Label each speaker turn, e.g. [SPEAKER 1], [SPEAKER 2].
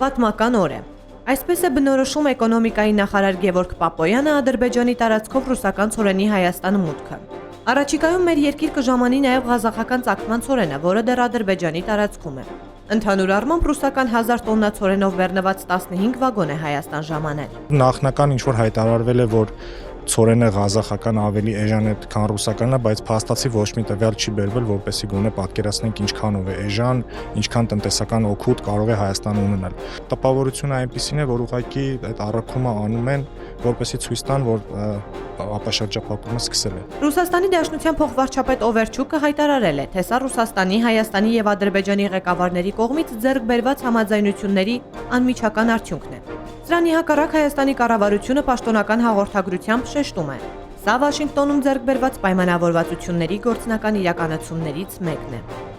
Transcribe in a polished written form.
[SPEAKER 1] Պատմական օր է։ Այսպես է բնորոշում էկոնոմիկայի նախարար Գևորգ Պապոյանը Ադրբեջանի տարածքով ռուսական ցորենի Հայաստան մուտքը։ Առաջիկայում մեր երկիր կժամանի նաև ղազախական ծագման ցորենը, որը դեռ Ադրբեջանի տարածքում է։ Ընդհանուր առմամբ ռուսական 1000 տոննա ցորենով բեռնված 15 վագոն է Հայաստան ժամանել։
[SPEAKER 2] Նախնական ինչ որ հայտարարվել է, որ ցորենը ղազախական ավելի էժան է, քան ռուսականն է, բայց փաստացի ոչ մի տվյալ չի բերվել, որպեսզի գոնե պատկերացնենք ինչքանով է էժան, ինչքան տնտեսական օգուտ կարող է Հայաստանը ունենալ։ Տպավորությունը այնպեսին է, որ ուղղակի այդ առաքումը անում են, որպեսզի ցույց տան, որ ապաշրջափակումը սկսել է։
[SPEAKER 1] Ռուսաստանի Դաշնության փոխվարչապետ Օվերչուկը հայտարարել է, թե սա Ռուսաստանի, Հայաստանի եւ Ադրբեջանի ղեկավարների կողմից ձեռք բերված համաձայնությունների անմիջական արդյունքն է։ Սրանի հակառակ Հայաստանի կառավարությունը պաշտոնական հաղորդագրությամբ շեշտում է. սա Վաշինգտոնում ձեռք բերված պայմանավորվածությունների գործնական իրականացումներից մեկն է։